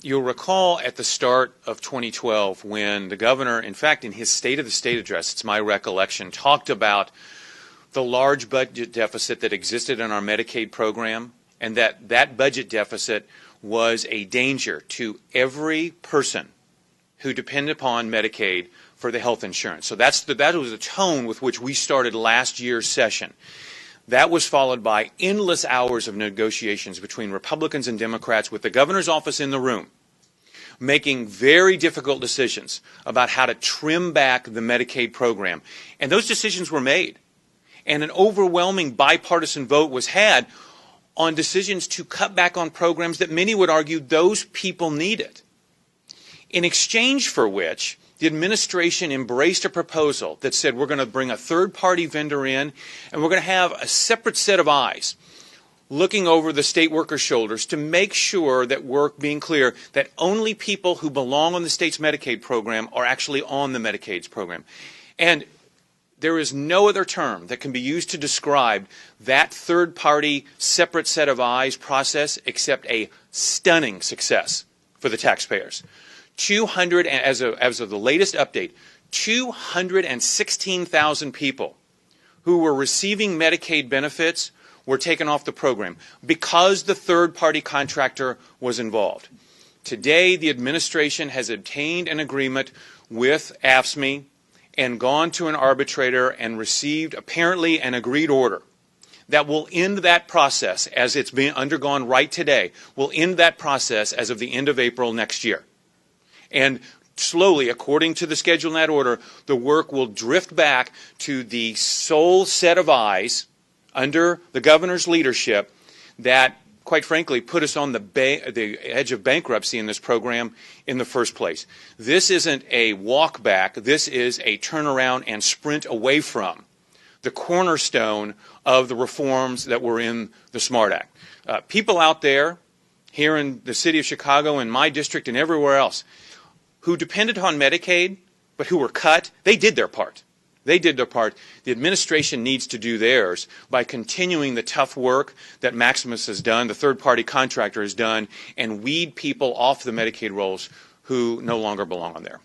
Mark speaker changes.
Speaker 1: You'll recall at the start of 2012 when the governor, in fact, in his State of the State address, it's my recollection, talked about the large budget deficit that existed in our Medicaid program, and that budget deficit was a danger to every person who depended upon Medicaid for the health insurance. So that was the tone with which we started last year's session. That was followed by endless hours of negotiations between Republicans and Democrats with the governor's office in the room, making very difficult decisions about how to trim back the Medicaid program. And those decisions were made. And an overwhelming bipartisan vote was had on decisions to cut back on programs that many would argue those people needed. In exchange for which, the administration embraced a proposal that said we're going to bring a third-party vendor in and we're going to have a separate set of eyes looking over the state workers' shoulders to make sure that we're being clear that only people who belong on the state's Medicaid program are actually on the Medicaid's program. And there is no other term that can be used to describe that third-party separate set of eyes process except a stunning success for the taxpayers. 200, as of the latest update, 216,000 people who were receiving Medicaid benefits were taken off the program because the third-party contractor was involved. Today, the administration has obtained an agreement with AFSCME and gone to an arbitrator and received apparently an agreed order that will end that process as it's been undergone right today, will end that process as of the end of April next year. And slowly, according to the schedule in that order, the work will drift back to the sole set of eyes under the governor's leadership that, quite frankly, put us on the edge of bankruptcy in this program in the first place. This isn't a walk back. This is a turnaround and sprint away from the cornerstone of the reforms that were in the SMART Act. People out there, here in the city of Chicago, in my district and everywhere else, who depended on Medicaid, but who were cut, they did their part. They did their part. The administration needs to do theirs by continuing the tough work that Maximus has done, the third-party contractor has done, and weed people off the Medicaid rolls who no longer belong on there.